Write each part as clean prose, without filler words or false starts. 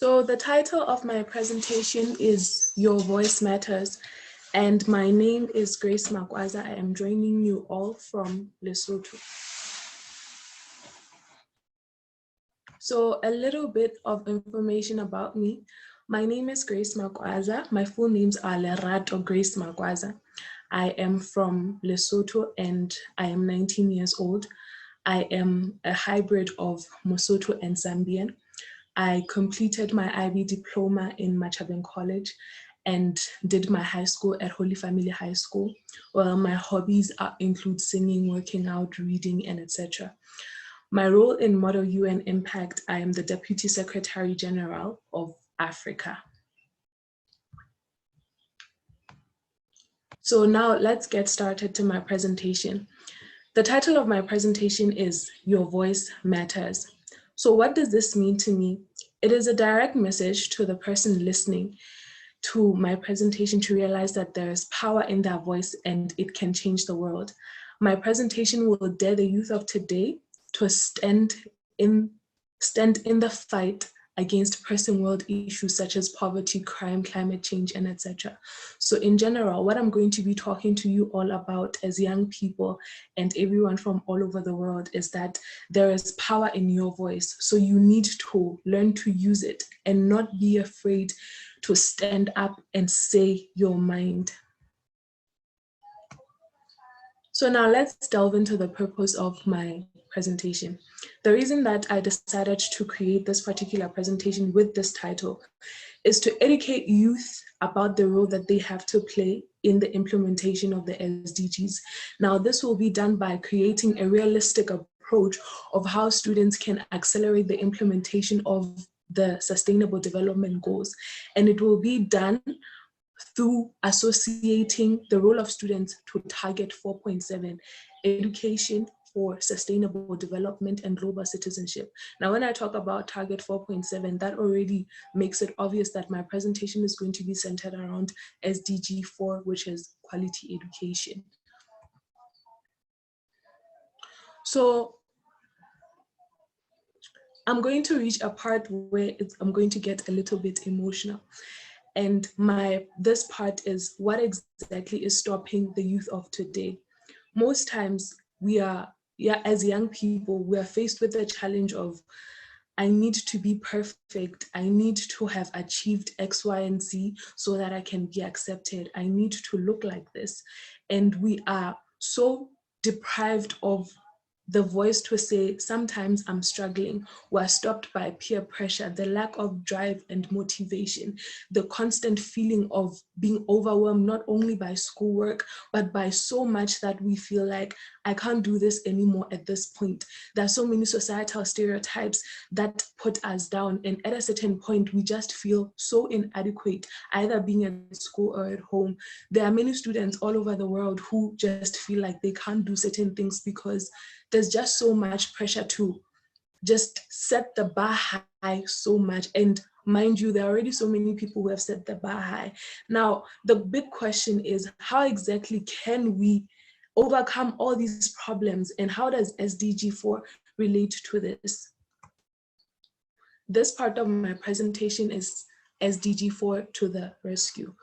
So the title of my presentation is Your Voice Matters, and my name is Grace Makwaza. I am joining you all from Lesotho. So a little bit of information about me. My name is Grace Makwaza. My full names are Lerato Grace Makwaza. I am from Lesotho and I am 19 years old. I am a hybrid of Mosotho and Zambian. I completed my IB diploma in Machabeng College and did my high school at Holy Family High School. Well, my hobbies include singing, working out, reading, and etc. My role in Model UN Impact, I am the Deputy Secretary General of Africa. So now let's get started to my presentation. The title of my presentation is Your Voice Matters. So what does this mean to me? It is a direct message to the person listening to my presentation to realize that there is power in their voice and it can change the world. My presentation will dare the youth of today to stand in the fight against pressing world issues such as poverty, crime, climate change, and etc. So in general, what I'm going to be talking to you all about as young people and everyone from all over the world is that there is power in your voice. So you need to learn to use it and not be afraid to stand up and say your mind. So now let's delve into the purpose of my presentation. The reason that I decided to create this particular presentation with this title is to educate youth about the role that they have to play in the implementation of the SDGs. Now, this will be done by creating a realistic approach of how students can accelerate the implementation of the Sustainable Development Goals. And it will be done through associating the role of students to Target 4.7, education for sustainable development and global citizenship. Now, when I talk about Target 4.7, that already makes it obvious that my presentation is going to be centered around SDG 4, which is quality education. So I'm going to reach a part where I'm going to get a little bit emotional. And this part is what exactly is stopping the youth of today. Most times as young people, we are faced with the challenge of, I need to be perfect. I need to have achieved X, Y, and Z so that I can be accepted. I need to look like this. And we are so deprived of the voice to say, sometimes I'm struggling. We're stopped by peer pressure, the lack of drive and motivation, the constant feeling of being overwhelmed, not only by schoolwork, but by so much that we feel like, I can't do this anymore at this point. There are so many societal stereotypes that put us down. And at a certain point, we just feel so inadequate, either being at school or at home. There are many students all over the world who just feel like they can't do certain things because there's just so much pressure to just set the bar high so much. And mind you, there are already so many people who have set the bar high. Now, the big question is, how exactly can we overcome all these problems, and how does SDG 4 relate to this? This part of my presentation is SDG 4 to the rescue.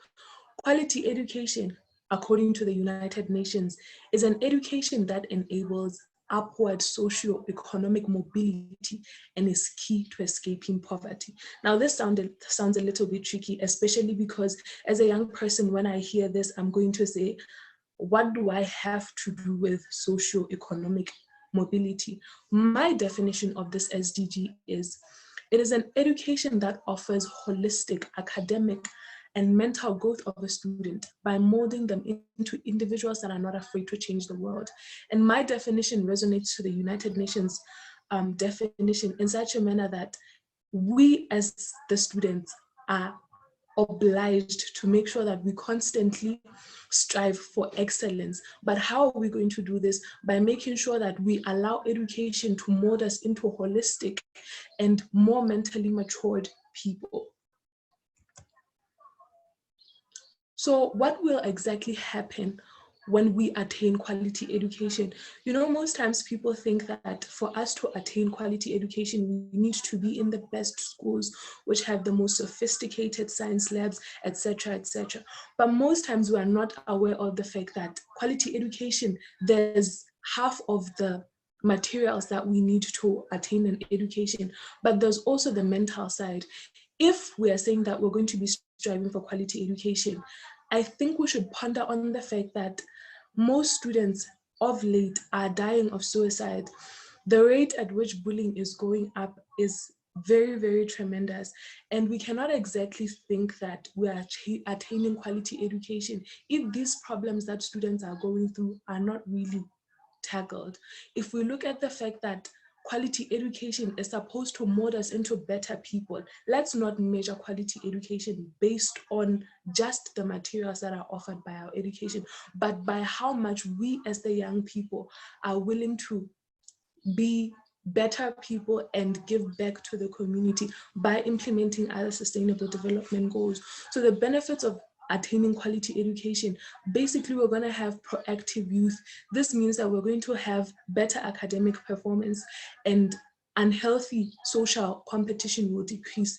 Quality education, according to the United Nations, is an education that enables upward socio-economic mobility and is key to escaping poverty. Now, this sounds a little bit tricky, especially because as a young person, when I hear this, I'm going to say, what do I have to do with socio-economic mobility? My definition of this SDG is, it is an education that offers holistic academic and mental growth of a student by molding them into individuals that are not afraid to change the world. And my definition resonates to the United Nations definition in such a manner that we as the students are obliged to make sure that we constantly strive for excellence. But how are we going to do this? By making sure that we allow education to mold us into holistic and more mentally matured people. So what will exactly happen when we attain quality education. You know, most times people think that for us to attain quality education, we need to be in the best schools, which have the most sophisticated science labs, etc., etc. But most times we are not aware of the fact that quality education, there's half of the materials that we need to attain an education, but there's also the mental side. If we are saying that we're going to be striving for quality education, I think we should ponder on the fact that most students of late are dying of suicide. The rate at which bullying is going up is very, very tremendous. And we cannot exactly think that we are attaining quality education if these problems that students are going through are not really tackled. If we look at the fact that quality education is supposed to mold us into better people, let's not measure quality education based on just the materials that are offered by our education, but by how much we as the young people are willing to be better people and give back to the community by implementing other sustainable development goals. So the benefits of attaining quality education, basically we're going to have proactive youth. This means that we're going to have better academic performance, and unhealthy social competition will decrease.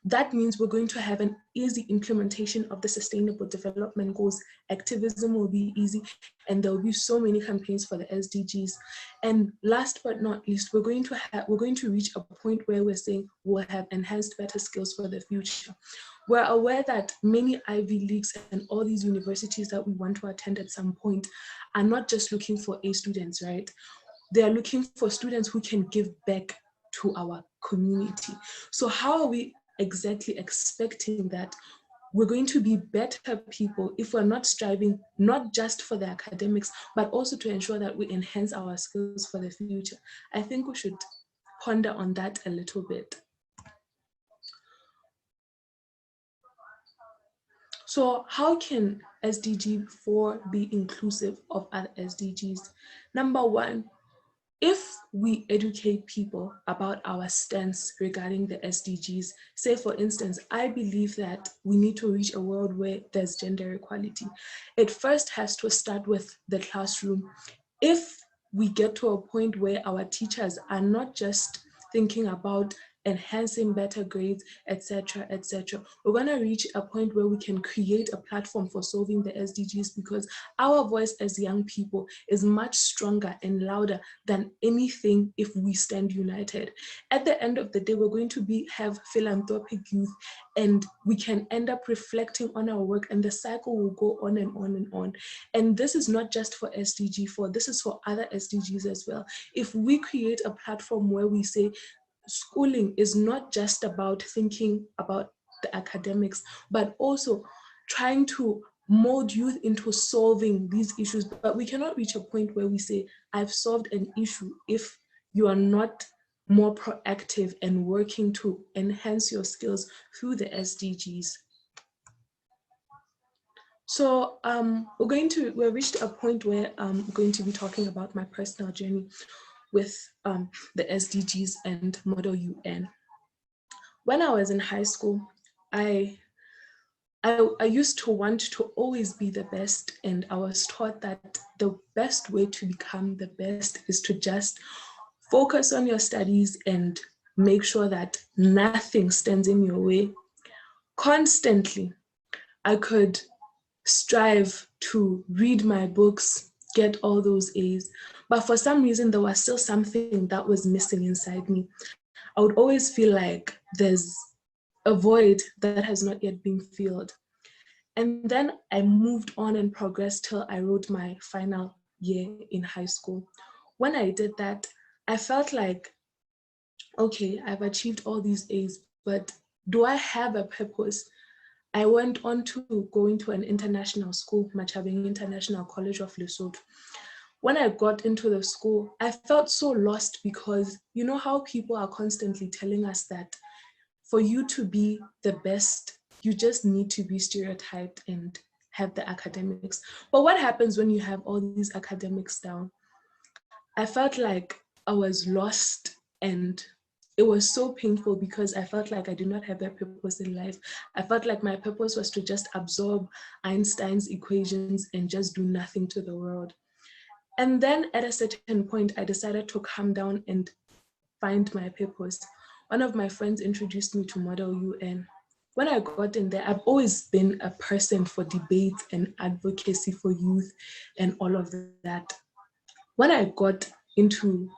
That means we're going to have an easy implementation of the sustainable development goals. Activism will be easy, and there will be so many campaigns for the SDGs. And last but not least, we're going to reach a point where we're saying we'll have enhanced better skills for the future. We're aware that many Ivy Leagues and all these universities that we want to attend at some point are not just looking for A students, right? They are looking for students who can give back to our community. So how are we exactly expecting that we're going to be better people if we're not striving not just for the academics, but also to ensure that we enhance our skills for the future? I think we should ponder on that a little bit. So how can SDG 4 be inclusive of other SDGs? Number one, if we educate people about our stance regarding the SDGs, say for instance, I believe that we need to reach a world where there's gender equality. It first has to start with the classroom. If we get to a point where our teachers are not just thinking about enhancing better grades, etc., etc., we're going to reach a point where we can create a platform for solving the SDGs, because our voice as young people is much stronger and louder than anything if we stand united. At the end of the day, we're going to have philanthropic youth, and we can end up reflecting on our work, and the cycle will go on and on and on. And this is not just for SDG 4, this is for other SDGs as well. If we create a platform where we say schooling is not just about thinking about the academics, but also trying to mold youth into solving these issues. But we cannot reach a point where we say, I've solved an issue, if you are not more proactive and working to enhance your skills through the SDGs. So we've reached a point where I'm going to be talking about my personal journey with the SDGs and Model UN. When I was in high school, I used to want to always be the best, and I was taught that the best way to become the best is to just focus on your studies and make sure that nothing stands in your way. Constantly, I could strive to read my books, get all those A's, but for some reason there was still something that was missing inside me. I would always feel like there's a void that has not yet been filled. And then I moved on and progressed till I wrote my final year in high school. When I did that, I felt like, okay, I've achieved all these A's, but do I have a purpose? I went on to going to an international school, Machabeng International College of Lesotho. When I got into the school, I felt so lost, because you know how people are constantly telling us that for you to be the best, you just need to be stereotyped and have the academics. But what happens when you have all these academics down? I felt like I was lost, and it was so painful because I felt like I did not have a purpose in life. I felt like my purpose was to just absorb Einstein's equations and just do nothing to the world. And then at a certain point, I decided to calm down and find my purpose. One of my friends introduced me to Model UN. When I got in there, I've always been a person for debate and advocacy for youth and all of that. When I got into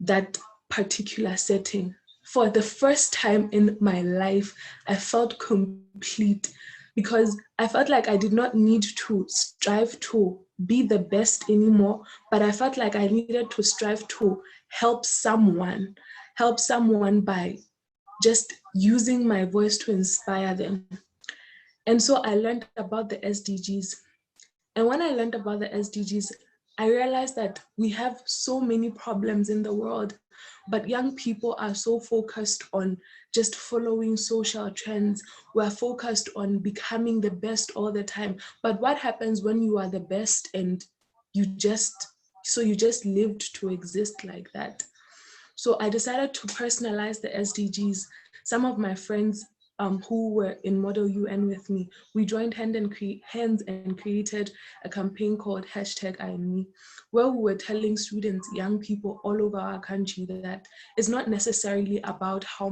that particular setting, for the first time in my life, I felt complete because I felt like I did not need to strive to be the best anymore, but I felt like I needed to strive to help someone by just using my voice to inspire them. And so I learned about the SDGs. And when I learned about the SDGs, I realized that we have so many problems in the world, but young people are so focused on just following social trends. We're focused on becoming the best all the time. But what happens when you are the best and you just lived to exist like that? So I decided to personalize the SDGs. Some of my friends who were in Model UN with me, we joined hands and created a campaign called #IME, where we were telling students, young people all over our country that it's not necessarily about how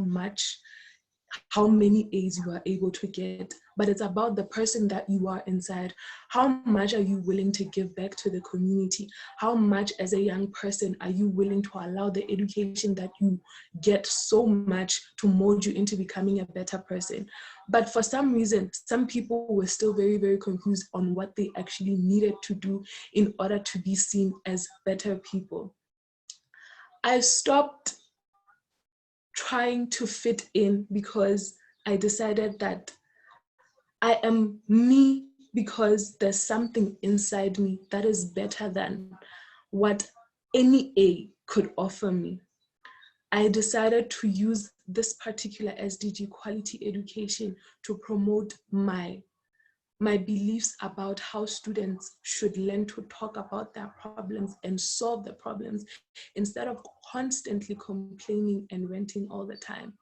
many A's you are able to get, but it's about the person that you are inside. How much are you willing to give back to the community? How much as a young person are you willing to allow the education that you get so much to mold you into becoming a better person? But for some reason, some people were still very, very confused on what they actually needed to do in order to be seen as better people. I stopped trying to fit in because I decided that I am me because there's something inside me that is better than what any A could offer me. I decided to use this particular SDG, quality education, to promote my beliefs about how students should learn to talk about their problems and solve the problems instead of constantly complaining and ranting all the time.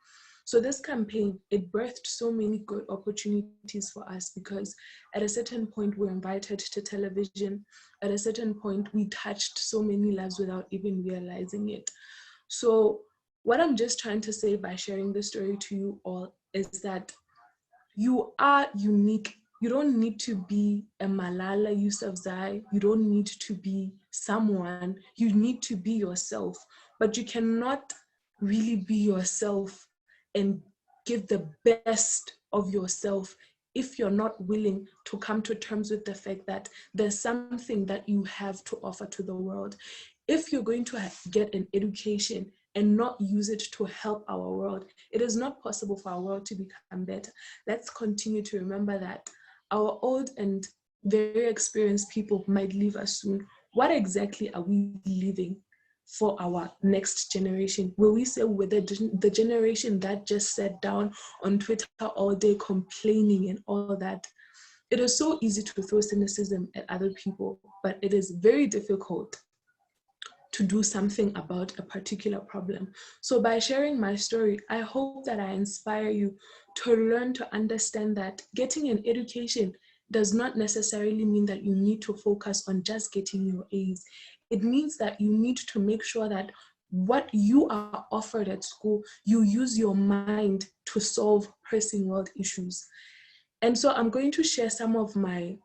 So this campaign, it birthed so many good opportunities for us because at a certain point we're invited to television. At a certain point we touched so many lives without even realizing it. So what I'm just trying to say by sharing this story to you all is that you are unique. You don't need to be a Malala Yousafzai. You don't need to be someone. You need to be yourself. But you cannot really be yourself and give the best of yourself if you're not willing to come to terms with the fact that there's something that you have to offer to the world. If you're going to get an education and not use it to help our world, it is not possible for our world to become better. Let's continue to remember that our old and very experienced people might leave us soon. What exactly are we leaving for our next generation? Will we say we're the generation that just sat down on Twitter all day complaining and all that? It is so easy to throw cynicism at other people, but it is very difficult to do something about a particular problem. So by sharing my story, I hope that I inspire you to learn to understand that getting an education does not necessarily mean that you need to focus on just getting your A's. It means that you need to make sure that what you are offered at school, you use your mind to solve pressing world issues. And so I'm going to share some of my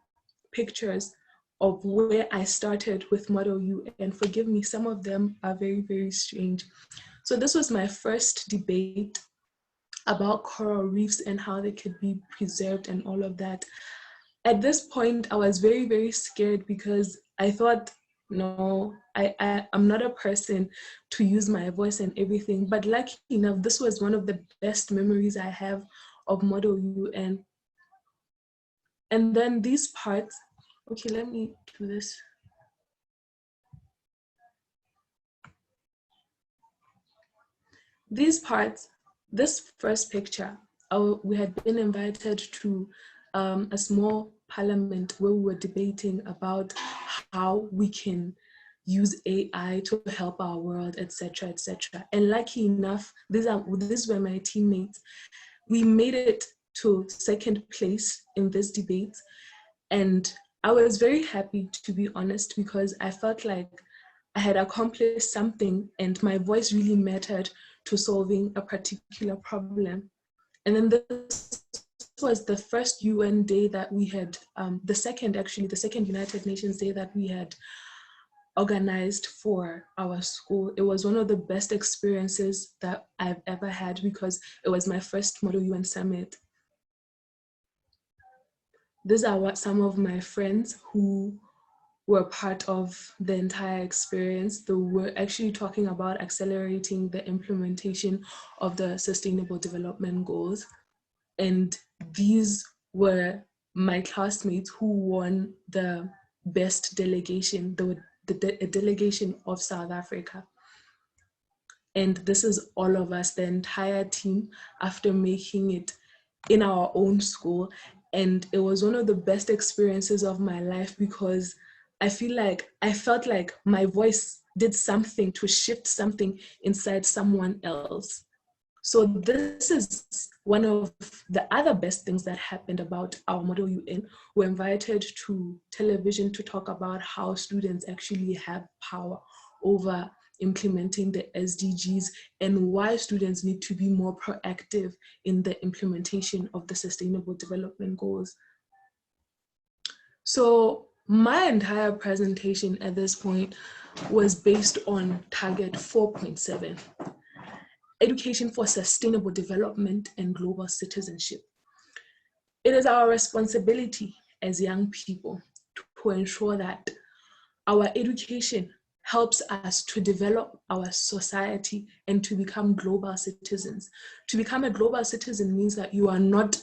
pictures of where I started with Model U, and forgive me, some of them are very, very strange. So this was my first debate about coral reefs and how they could be preserved and all of that. At this point, I was very, very scared because I thought, no, I'm not a person to use my voice and everything. But lucky enough, this was one of the best memories I have of Model UN. And then these parts, okay, let me do this. These parts, this first picture, we had been invited to a small parliament where we were debating about how we can use AI to help our world, etc., etc. And lucky enough, these were my teammates. We made it to second place in this debate, and I was very happy, to be honest, because I felt like I had accomplished something and my voice really mattered to solving a particular problem. And then this was the first UN day that we had, the second United Nations Day that we had organized for our school. It was one of the best experiences that I've ever had because it was my first Model UN Summit. These are what some of my friends who were part of the entire experience. They were actually talking about accelerating the implementation of the Sustainable Development Goals. And these were my classmates who won the best delegation, the delegation of South Africa. And this is all of us, the entire team, after making it in our own school. And it was one of the best experiences of my life because I felt like my voice did something to shift something inside someone else. So this is one of the other best things that happened about our Model UN. We're invited to television to talk about how students actually have power over implementing the SDGs and why students need to be more proactive in the implementation of the Sustainable Development Goals. So my entire presentation at this point was based on target 4.7. Education for sustainable development and global citizenship. It is our responsibility as young people to ensure that our education helps us to develop our society and to become global citizens. To become a global citizen means that you are not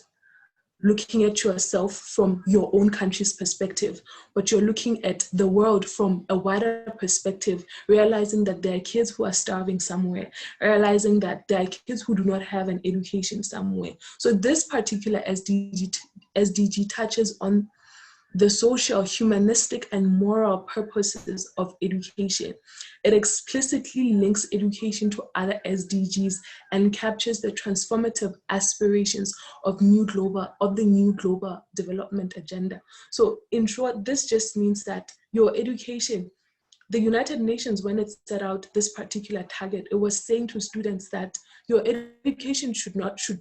looking at yourself from your own country's perspective, but you're looking at the world from a wider perspective, realizing that there are kids who are starving somewhere, realizing that there are kids who do not have an education somewhere. So this particular SDG touches on the social, humanistic, and moral purposes of education. It explicitly links education to other SDGs and captures the transformative aspirations of the new global development agenda. So in short, this just means that your education, the United Nations, when it set out this particular target, it was saying to students that your education should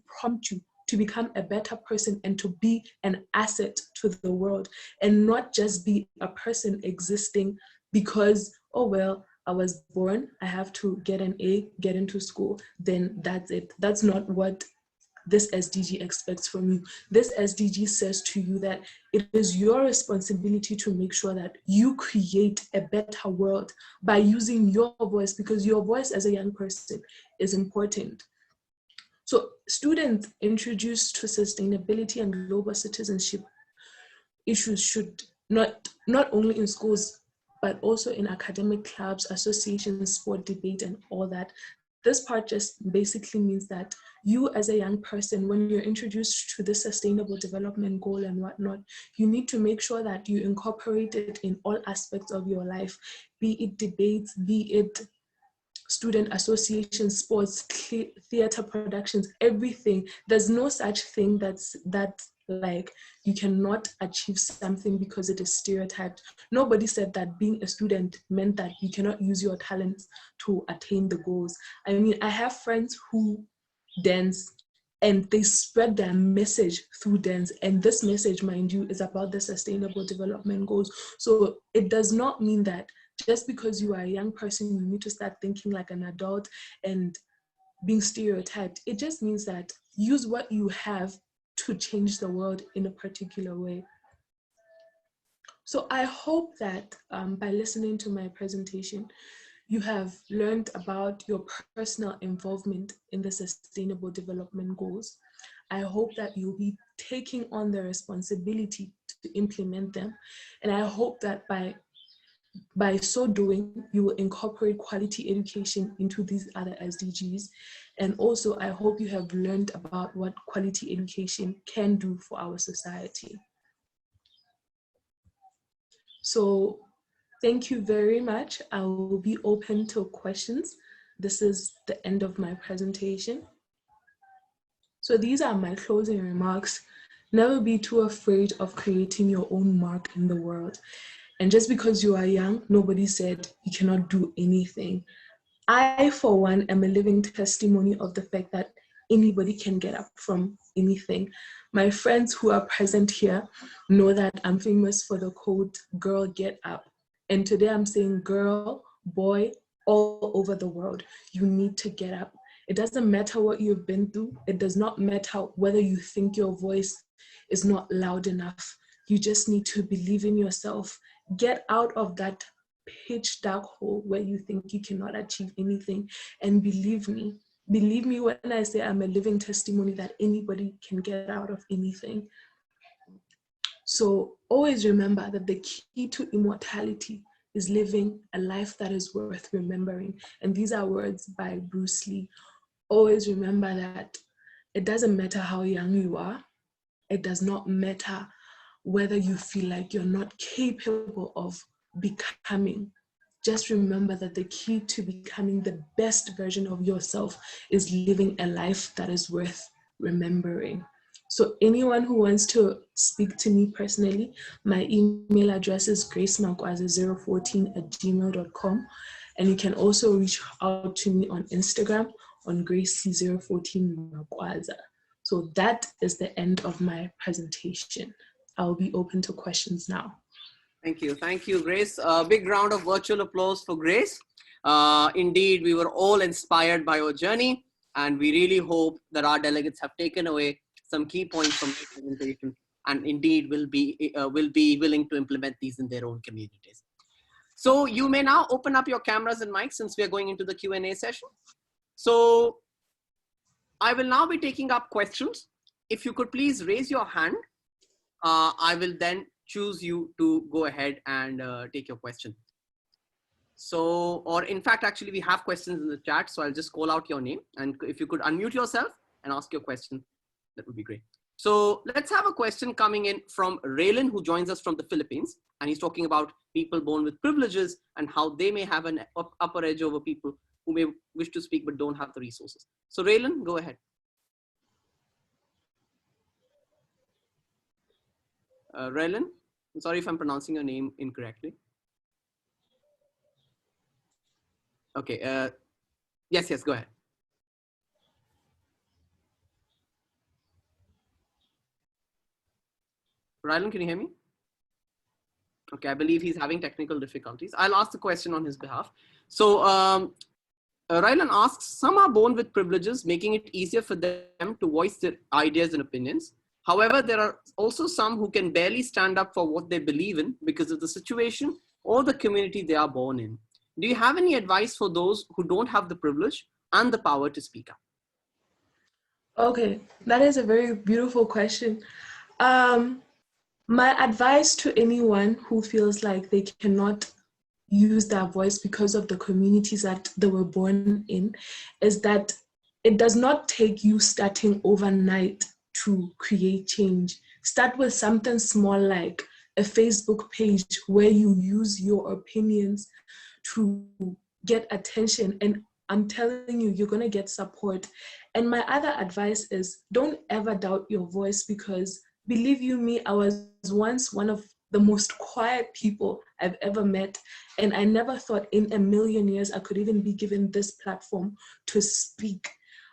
prompt you to become a better person and to be an asset to the world, and not just be a person existing because, oh, well, I was born, I have to get an A, get into school, then that's it. That's not what this SDG expects from you. This SDG says to you that it is your responsibility to make sure that you create a better world by using your voice, because your voice as a young person is important. So students introduced to sustainability and global citizenship issues should not only in schools, but also in academic clubs, associations, sport debate, and all that. This part just basically means that you as a young person, when you're introduced to the sustainable development goal and whatnot, you need to make sure that you incorporate it in all aspects of your life, be it debates, be it student associations, sports, theater productions, everything. There's no such thing that's like you cannot achieve something because it is stereotyped. Nobody said that being a student meant that you cannot use your talents to attain the goals. I mean, I have friends who dance and they spread their message through dance. And this message, mind you, is about the sustainable development goals. So it does not mean that just because you are a young person, you need to start thinking like an adult and being stereotyped. It just means that use what you have to change the world in a particular way. So I hope that by listening to my presentation, you have learned about your personal involvement in the Sustainable Development Goals. I hope that you'll be taking on the responsibility to implement them. And I hope that by so doing, you will incorporate quality education into these other SDGs. And also, I hope you have learned about what quality education can do for our society. So Thank you very much. I will be open to questions. This is the end of my presentation. So these are my closing remarks. Never be too afraid of creating your own mark in the world. And just because you are young, nobody said you cannot do anything. I, for one, am a living testimony of the fact that anybody can get up from anything. My friends who are present here know that I'm famous for the quote, girl, get up. And today I'm saying, girl, boy, all over the world, you need to get up. It doesn't matter what you've been through. It does not matter whether you think your voice is not loud enough. You just need to believe in yourself. Get out of that pitch dark hole where you think you cannot achieve anything. And believe me when I say I'm a living testimony that anybody can get out of anything. So always remember that the key to immortality is living a life that is worth remembering. And these are words by Bruce Lee. Always remember that it doesn't matter how young you are. It does not matter whether you feel like you're not capable of becoming. Just remember that the key to becoming the best version of yourself is living a life that is worth remembering. So anyone who wants to speak to me personally, my email address is gracemakwaza014@gmail.com. And you can also reach out to me on Instagram on gracie014makwaza. So that is the end of my presentation. I'll be open to questions now. Thank you. Thank you, Grace. A big round of virtual applause for Grace. Indeed, we were all inspired by your journey, and we really hope that our delegates have taken away some key points from your presentation and indeed will be willing to implement these in their own communities. So you may now open up your cameras and mics since we are going into the Q&A session. So I will now be taking up questions. If you could please raise your hand, I will then choose you to go ahead and take your question. So, or in fact, actually we have questions in the chat. So I'll just call out your name, and if you could unmute yourself and ask your question, that would be great. So let's have a question coming in from Raylan, who joins us from the Philippines. And he's talking about people born with privileges and how they may have an upper edge over people who may wish to speak but don't have the resources. So Raylan, go ahead. Raylan, I'm sorry if I'm pronouncing your name incorrectly. Okay, yes, go ahead. Rylan, can you hear me? Okay, I believe he's having technical difficulties. I'll ask the question on his behalf. So Rylan asks, some are born with privileges, making it easier for them to voice their ideas and opinions. However, there are also some who can barely stand up for what they believe in because of the situation or the community they are born in. Do you have any advice for those who don't have the privilege and the power to speak up? Okay, that is a very beautiful question. My advice to anyone who feels like they cannot use their voice because of the communities that they were born in is that it does not take you starting overnight to create change. Start with something small like a Facebook page where you use your opinions to get attention, and I'm telling you, you're gonna get support. And my other advice is don't ever doubt your voice, because believe you me, I was once one of the most quiet people I've ever met. And I never thought in a million years I could even be given this platform to speak.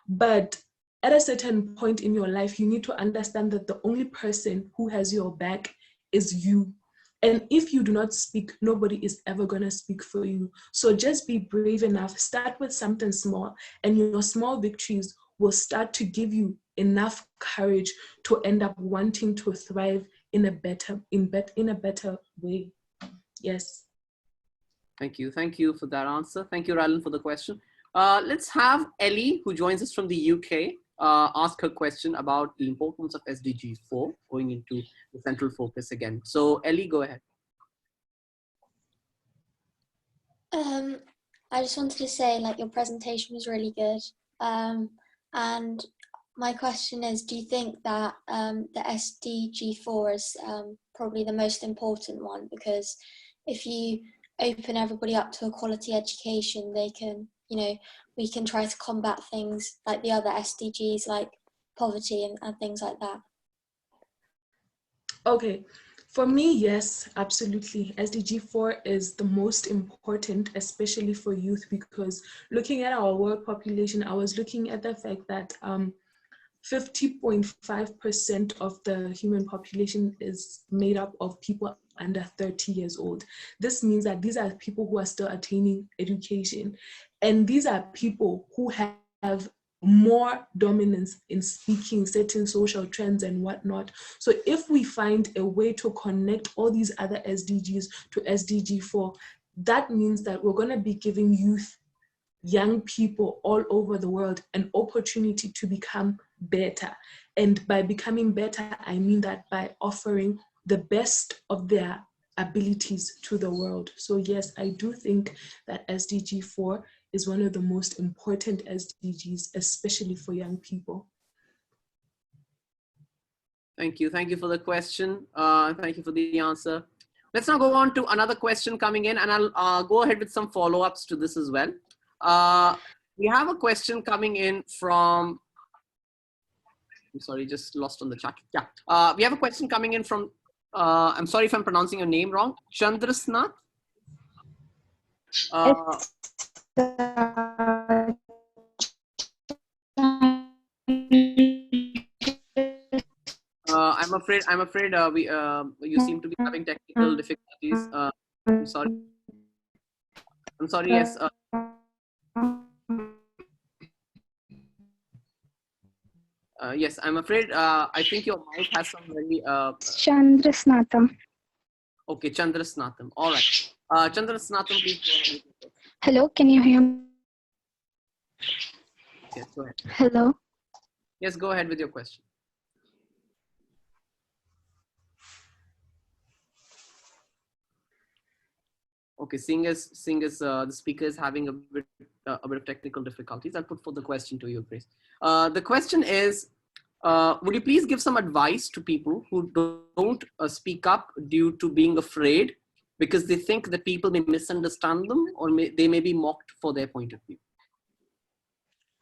But at a certain point in your life, you need to understand that the only person who has your back is you. And if you do not speak, nobody is ever going to speak for you. So just be brave enough. Start with something small, and your small victories will start to give you enough courage to end up wanting to thrive in a better way. Yes. Thank you for that answer. Thank you, Rylan, for the question. Let's have Ellie, who joins us from the UK, ask her question about the importance of SDG 4 going into the central focus again. So Ellie, go ahead. I just wanted to say, like, your presentation was really good. And my question is, do you think that the SDG 4 is probably the most important one? Because if you open everybody up to a quality education, they can, you know, we can try to combat things like the other SDGs, like poverty and things like that. Okay, for me, yes, absolutely. SDG 4 is the most important, especially for youth, because looking at our world population, I was looking at the fact that 50.5% of the human population is made up of people under 30 years old. This means that these are people who are still attaining education. And these are people who have more dominance in speaking certain social trends and whatnot. So if we find a way to connect all these other SDGs to SDG 4, that means that we're going to be giving youth, young people all over the world, an opportunity to become better. And by becoming better, I mean that by offering the best of their abilities to the world. So yes, I do think that SDG 4 is one of the most important SDGs, especially for young people. Thank you. Thank you for the question. Thank you for the answer. Let's now go on to another question coming in, and I'll go ahead with some follow-ups to this as well. We have a question coming in from, I'm sorry, just lost on the chat. Yeah, we have a question coming in from, I'm sorry if I'm pronouncing your name wrong, Chandrasnath. I'm afraid you seem to be having technical difficulties. I'm sorry. Yes. Yes, I'm afraid. I think your mic has some very. Chandrasnatham. Okay, Chandrasnatham. All right. Chandrasnatham, please go ahead. Hello, can you hear me? Yes, go ahead. Hello. Yes, go ahead with your question. Okay, seeing as the speaker is having a bit of technical difficulties, I'll put forth the question to you, Grace. The question is, would you please give some advice to people who don't speak up due to being afraid because they think that people may misunderstand them, or they may be mocked for their point of view?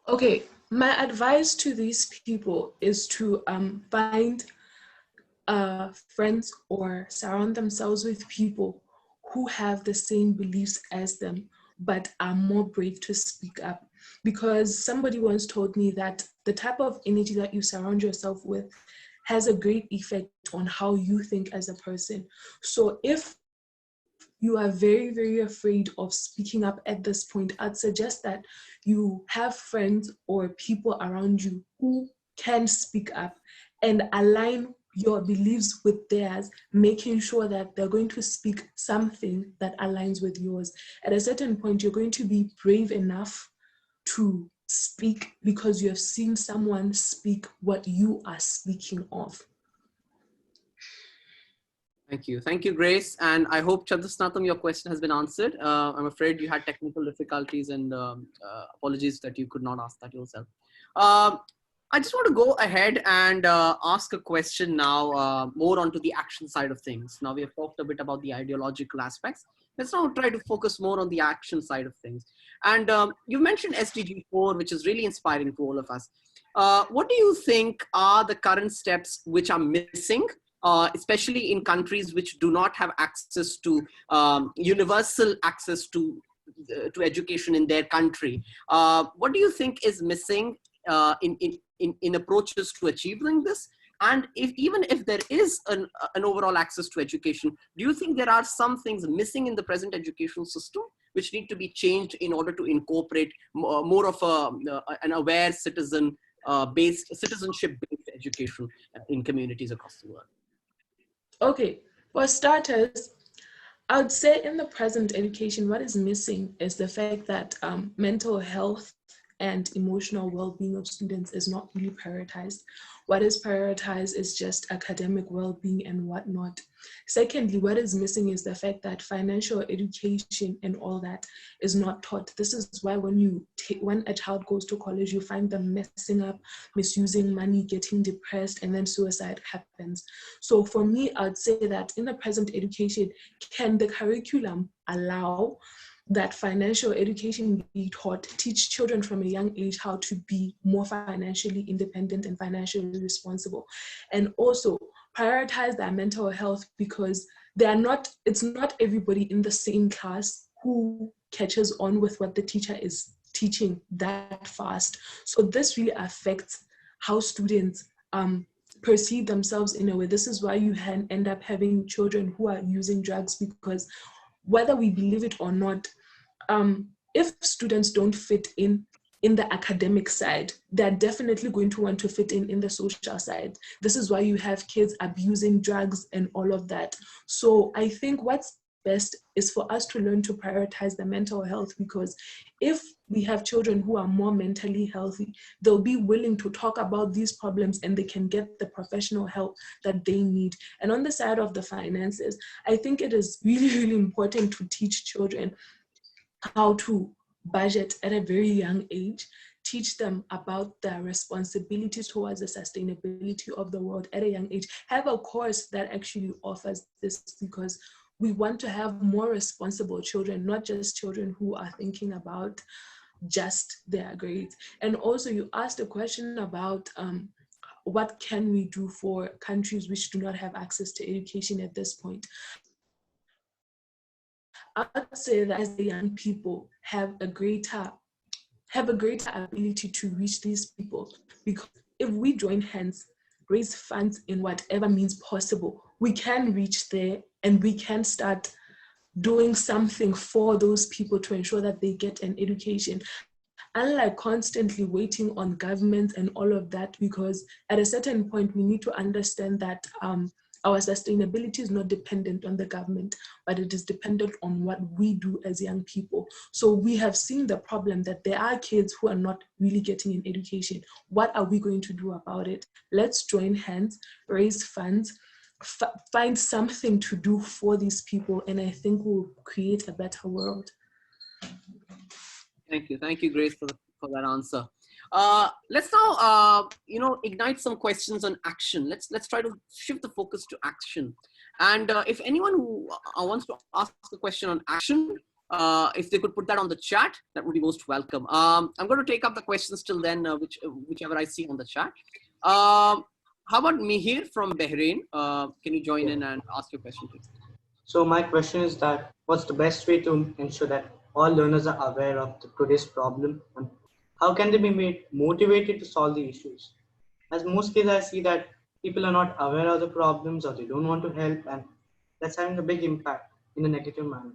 Okay, my advice to these people is to find friends or surround themselves with people who have the same beliefs as them, but are more brave to speak up. Because somebody once told me that the type of energy that you surround yourself with has a great effect on how you think as a person. So if you are very, very afraid of speaking up at this point, I'd suggest that you have friends or people around you who can speak up and align your beliefs with theirs, making sure that they're going to speak something that aligns with yours. At a certain point, you're going to be brave enough to speak because you have seen someone speak what you are speaking of. Thank you. Thank you, Grace. And I hope, Chandrasnatham, your question has been answered. I'm afraid you had technical difficulties, and apologies that you could not ask that yourself. I just want to go ahead and ask a question now, more onto the action side of things. Now we have talked a bit about the ideological aspects. Let's now try to focus more on the action side of things. And you mentioned SDG 4, which is really inspiring to all of us. What do you think are the current steps which are missing, especially in countries which do not have access to universal access to education in their country? What do you think is missing in approaches to achieving this? And even if there is an overall access to education, do you think there are some things missing in the present educational system which need to be changed in order to incorporate more of an aware citizenship-based education in communities across the world? Okay, for starters, I would say in the present education, what is missing is the fact that mental health and emotional well-being of students is not really prioritized. What is prioritized is just academic well-being and whatnot. Secondly, what is missing is the fact that financial education and all that is not taught. This is why when a child goes to college, you find them messing up, misusing money, getting depressed, and then suicide happens. So for me, I'd say that in the present education, can the curriculum allow that financial education be taught, teach children from a young age how to be more financially independent and financially responsible. And also prioritize their mental health, because it's not everybody in the same class who catches on with what the teacher is teaching that fast. So this really affects how students perceive themselves in a way. This is why you end up having children who are using drugs, because whether we believe it or not, if students don't fit in the academic side, they're definitely going to want to fit in the social side. This is why you have kids abusing drugs and all of that. So I think what's best is for us to learn to prioritize the mental health, because if we have children who are more mentally healthy, they'll be willing to talk about these problems and they can get the professional help that they need. And on the side of the finances, I think it is really, really important to teach children how to budget at a very young age, teach them about their responsibilities towards the sustainability of the world at a young age, have a course that actually offers this, because we want to have more responsible children, not just children who are thinking about just their grades. And also you asked a question about what can we do for countries which do not have access to education at this point. I'd say that as the young people have a greater ability to reach these people, because if we join hands, raise funds in whatever means possible, we can reach there and we can start doing something for those people to ensure that they get an education. Unlike constantly waiting on government and all of that, because at a certain point we need to understand that our sustainability is not dependent on the government, but it is dependent on what we do as young people. So we have seen the problem that there are kids who are not really getting an education. What are we going to do about it? Let's join hands, raise funds, find something to do for these people, and I think we'll create a better world. Thank you, Grace, for that answer. Let's now, ignite some questions on action. Let's try to shift the focus to action. And if anyone who wants to ask a question on action, if they could put that on the chat, that would be most welcome. I'm going to take up the questions till then, whichever I see on the chat. How about Mihir from Bahrain? Can you join in and ask your question, please? So my question is that what's the best way to ensure that all learners are aware of today's problem, and how can they be made motivated to solve the issues? As most cases I see that people are not aware of the problems or they don't want to help, and that's having a big impact in a negative manner.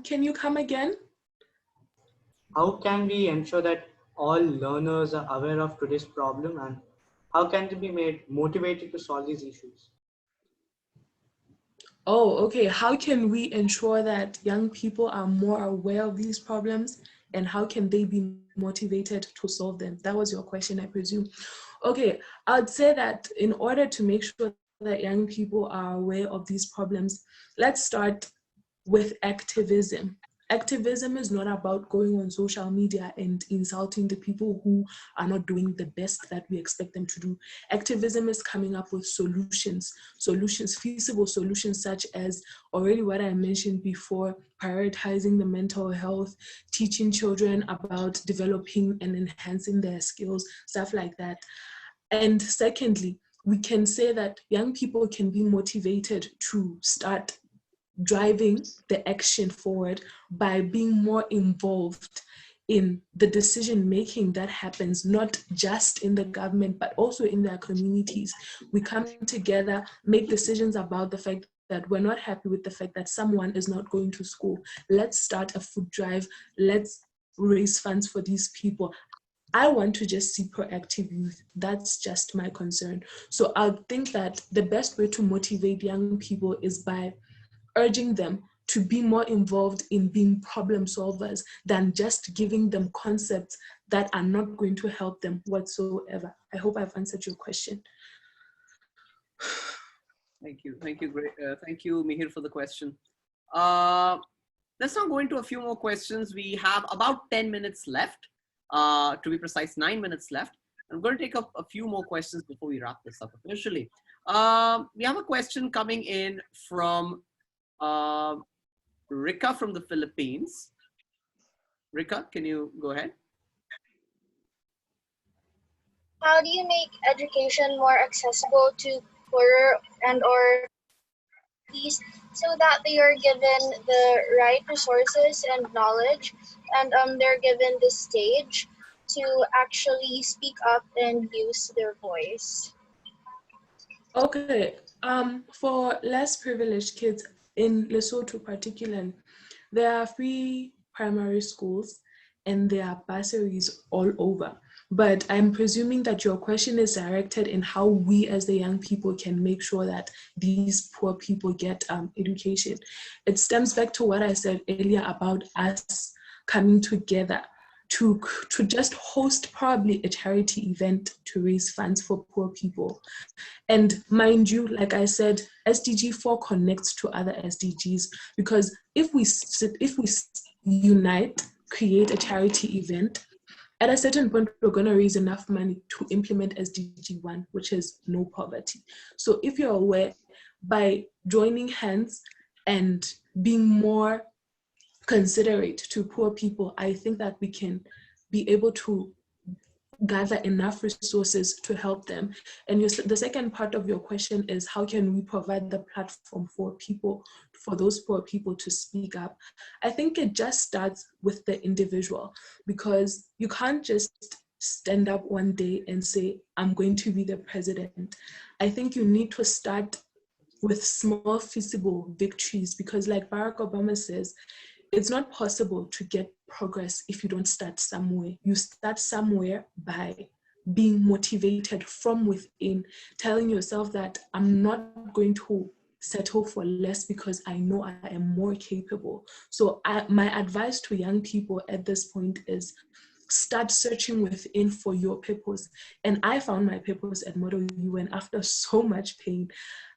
Can you come again? How can we ensure that all learners are aware of today's problem, and how can they be made motivated to solve these issues? Oh, okay. How can we ensure that young people are more aware of these problems, and how can they be motivated to solve them? That was your question, I presume. Okay, I'd say that in order to make sure that young people are aware of these problems, let's start with activism. Activism is not about going on social media and insulting the people who are not doing the best that we expect them to do. Activism is coming up with solutions, feasible solutions, such as already what I mentioned before, prioritizing the mental health, teaching children about developing and enhancing their skills, stuff like that. And secondly, we can say that young people can be motivated to start driving the action forward by being more involved in the decision making that happens, not just in the government, but also in their communities. We come together, make decisions about the fact that we're not happy with the fact that someone is not going to school. Let's start a food drive. Let's raise funds for these people. I want to just see proactive youth. That's just my concern. So I think that the best way to motivate young people is by urging them to be more involved in being problem solvers than just giving them concepts that are not going to help them whatsoever. I hope I've answered your question. Thank you, great. Thank you, Mihir, for the question. Let's now go into a few more questions. We have about 10 minutes left, to be precise, 9 minutes left. I'm going to take up a few more questions before we wrap this up officially. We have a question coming in from Rika from the Philippines. Rika, can you go ahead? How do you make education more accessible to poorer and or communities so that they are given the right resources and knowledge, and they're given the stage to actually speak up and use their voice? Okay, for less privileged kids in Lesotho particularly, there are free primary schools and there are bursaries all over. But I'm presuming that your question is directed in how we as the young people can make sure that these poor people get education. It stems back to what I said earlier about us coming together to just host probably a charity event to raise funds for poor people. And mind you, like I said, SDG 4 connects to other SDGs, because if we unite, create a charity event, at a certain point, we're going to raise enough money to implement SDG 1, which is no poverty. So if you're aware, by joining hands and being more considerate to poor people, I think that we can be able to gather enough resources to help them. And the second part of your question is, how can we provide the platform for people, for those poor people to speak up? I think it just starts with the individual, because you can't just stand up one day and say, I'm going to be the president. I think you need to start with small feasible victories, because like Barack Obama says, it's not possible to get progress if you don't start somewhere. You start somewhere by being motivated from within, telling yourself that I'm not going to settle for less because I know I am more capable. So my advice to young people at this point is, start searching within for your purpose. And I found my purpose at Model UN after so much pain.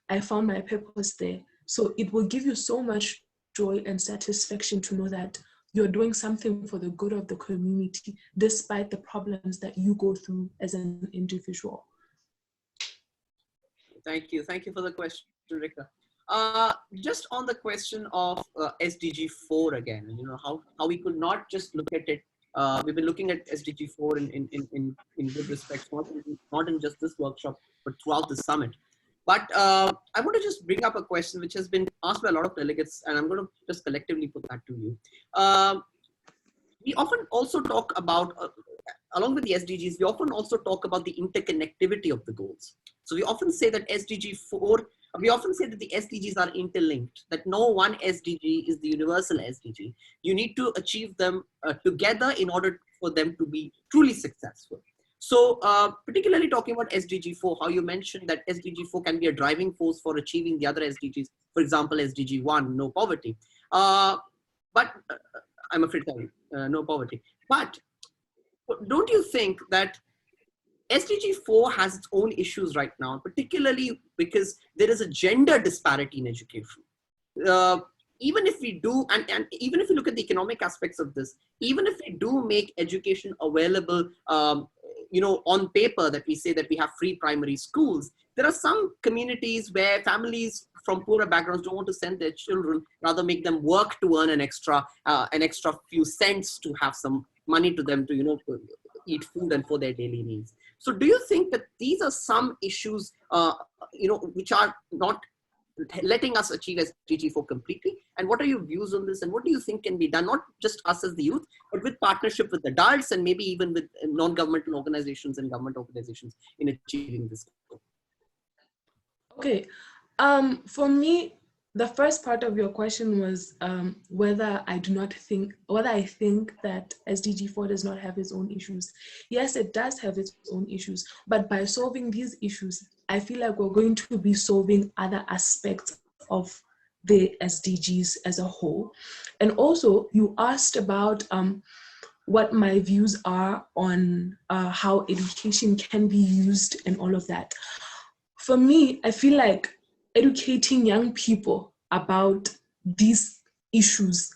I found my purpose there. So it will give you so much joy and satisfaction to know that you're doing something for the good of the community, despite the problems that you go through as an individual. Thank you. Thank you for the question, Rika. Just on the question of SDG 4 again, you know, how we could not just look at it. We've been looking at SDG 4 in good respect, not in just this workshop, but throughout the summit. But I want to just bring up a question which has been asked by a lot of delegates, and I'm going to just collectively put that to you. We often also talk about, along with the SDGs, we often also talk about the interconnectivity of the goals. So we often say that SDG 4, we often say that the SDGs are interlinked, that no one SDG is the universal SDG. You need to achieve them together in order for them to be truly successful. So particularly talking about SDG 4, how you mentioned that SDG 4 can be a driving force for achieving the other SDGs, for example, SDG 1, no poverty. But I'm afraid, sorry, no poverty. But don't you think that SDG 4 has its own issues right now, particularly because there is a gender disparity in education? Even if we do, and even if you look at the economic aspects of this, even if we do make education available, you know, on paper, that we say that we have free primary schools, there are some communities where families from poorer backgrounds don't want to send their children, rather make them work to earn an extra few cents to have some money to them to, you know, to eat food and for their daily needs. So do you think that these are some issues, you know, which are not letting us achieve SDG 4 completely? And what are your views on this? And what do you think can be done, not just us as the youth, but with partnership with adults and maybe even with non-governmental organizations and government organizations in achieving this goal? Okay, for me, the first part of your question was whether I think that SDG 4 does not have its own issues. Yes, it does have its own issues, but by solving these issues, I feel like we're going to be solving other aspects of the SDGs as a whole. And also, you asked about what my views are on how education can be used and all of that. For me, I feel like educating young people about these issues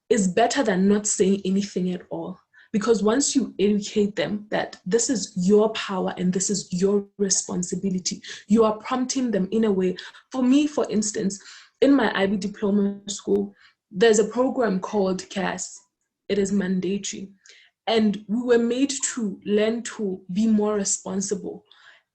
is better than not saying anything at all. Because once you educate them that this is your power and this is your responsibility, you are prompting them in a way. For me, for instance, in my IB diploma school, there's a program called CAS. It is mandatory. And we were made to learn to be more responsible.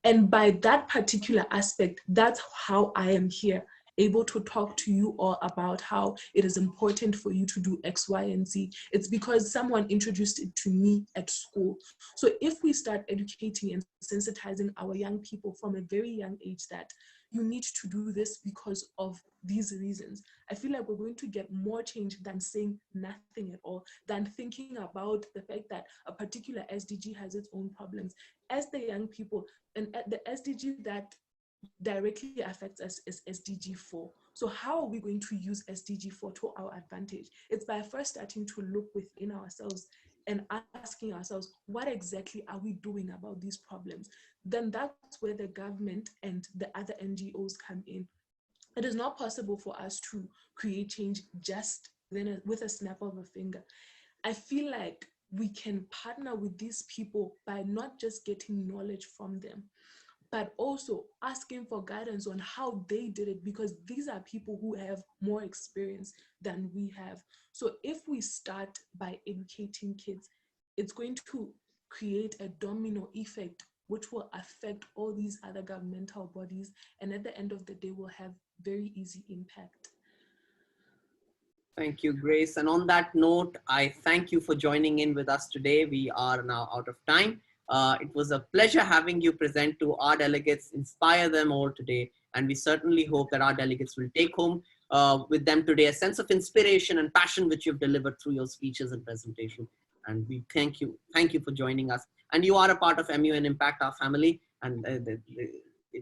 And by that particular aspect, that's how I am here, able to talk to you all about how it is important for you to do X, Y, and Z. It's because someone introduced it to me at school. So if we start educating and sensitizing our young people from a very young age that you need to do this because of these reasons, I feel like we're going to get more change than saying nothing at all, than thinking about the fact that a particular SDG has its own problems. As the young people, and the SDG that directly affects us is SDG 4. So how are we going to use SDG 4 to our advantage? It's by first starting to look within ourselves and asking ourselves, what exactly are we doing about these problems? Then that's where the government and the other NGOs come in. It is not possible for us to create change just then with a snap of a finger. I feel like we can partner with these people by not just getting knowledge from them, but also asking for guidance on how they did it, because these are people who have more experience than we have. So if we start by educating kids, it's going to create a domino effect which will affect all these other governmental bodies, and at the end of the day will have very easy impact. Thank you, Grace. And on that note, I thank you for joining in with us today. We are now out of time. It was a pleasure having you present to our delegates, inspire them all today. And we certainly hope that our delegates will take home with them today a sense of inspiration and passion which you've delivered through your speeches and presentation. And we thank you. Thank you for joining us. And you are a part of MUN Impact, our family. And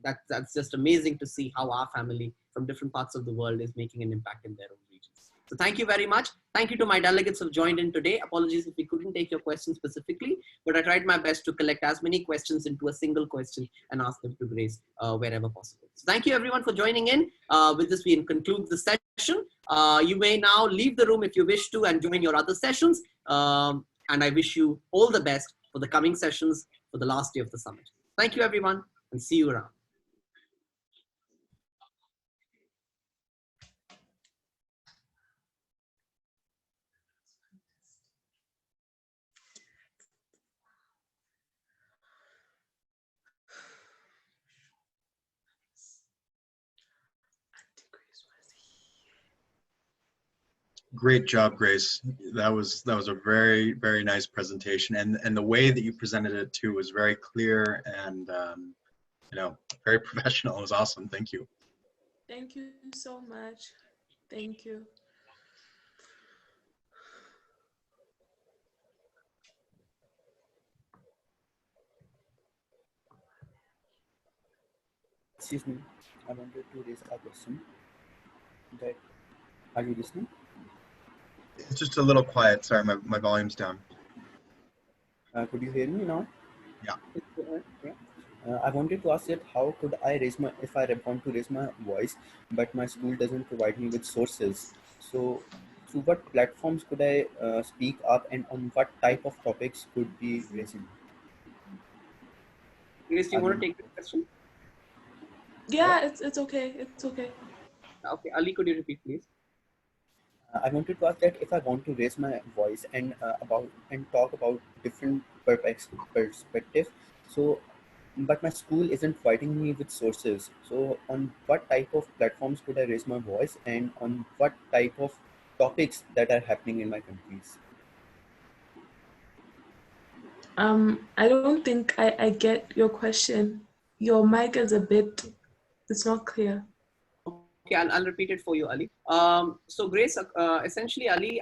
that's just amazing to see how our family from different parts of the world is making an impact in their own regions. So thank you very much. Thank you to my delegates who have joined in today. Apologies if we couldn't take your questions specifically, but I tried my best to collect as many questions into a single question and ask them to Grace wherever possible. So thank you everyone for joining in. With this, we conclude the session. You may now leave the room if you wish to and join your other sessions. And I wish you all the best for the coming sessions for the last day of the summit. Thank you everyone, and see you around. Great job, Grace. That was a very, very nice presentation, and the way that you presented it too was very clear and you know, very professional. It was awesome. Thank you. Thank you so much. Thank you. Excuse me, I wanted to raise a question. That, are you listening? It's just a little quiet. Sorry, my volume's down. Could you hear me now? Yeah. I wanted to ask that how could I raise my, if I want to raise my voice, but my school doesn't provide me with sources. So through what platforms could I speak up, and on what type of topics could be raising? Grace, do you want to take the question? Yeah, it's okay. It's okay. Okay, Ali, could you repeat, please? I wanted to ask that if I want to raise my voice and talk about different perspectives, so but my school isn't providing me with sources. So on what type of platforms could I raise my voice, and on what type of topics that are happening in my countries? I don't think I get your question. Your mic is a bit, it's not clear. Okay, I'll repeat it for you, Ali. So Grace, essentially Ali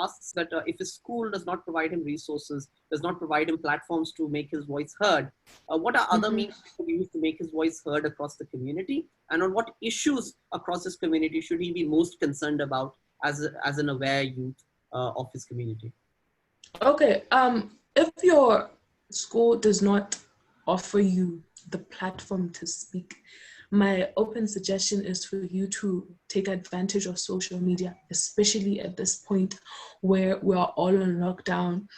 asks that if his school does not provide him resources, does not provide him platforms to make his voice heard, what are other means he could use to make his voice heard across the community? And on what issues across his community should he be most concerned about as an aware youth of his community? Okay, if your school does not offer you the platform to speak, my open suggestion is for you to take advantage of social media, especially at this point where we are all on lockdown.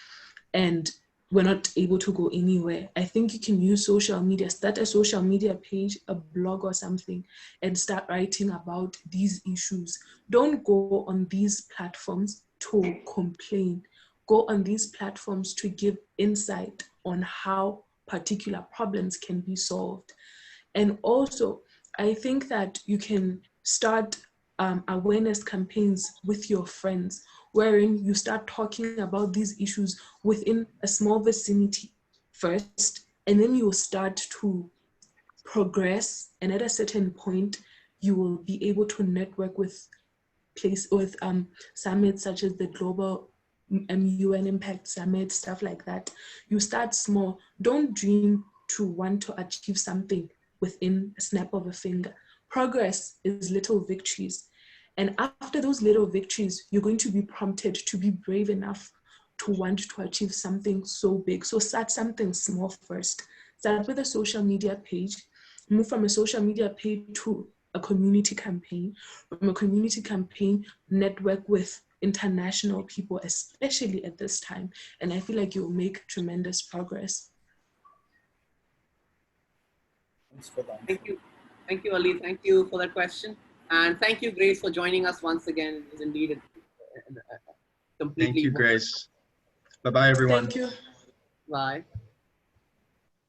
and we're not able to go anywhere. I think you can use social media, start a social media page, a blog or something, and start writing about these issues. Don't go on these platforms to complain. Go on these platforms to give insight on how particular problems can be solved. And also, I think that you can start awareness campaigns with your friends, wherein you start talking about these issues within a small vicinity first, and then you will start to progress. And at a certain point, you will be able to network with summits such as the Global UN Impact Summit, stuff like that. You start small. Don't dream to want to achieve something within a snap of a finger. Progress is little victories. And after those little victories, you're going to be prompted to be brave enough to want to achieve something so big. So start something small first. Start with a social media page, move from a social media page to a community campaign. From a community campaign, network with international people, especially at this time. And I feel like you'll make tremendous progress. Thanks for that. Thank you, Ali. Thank you for that question. And thank you, Grace, for joining us once again. It was indeed a completely. Thank you, Grace. Bye-bye, everyone. Thank you. Bye.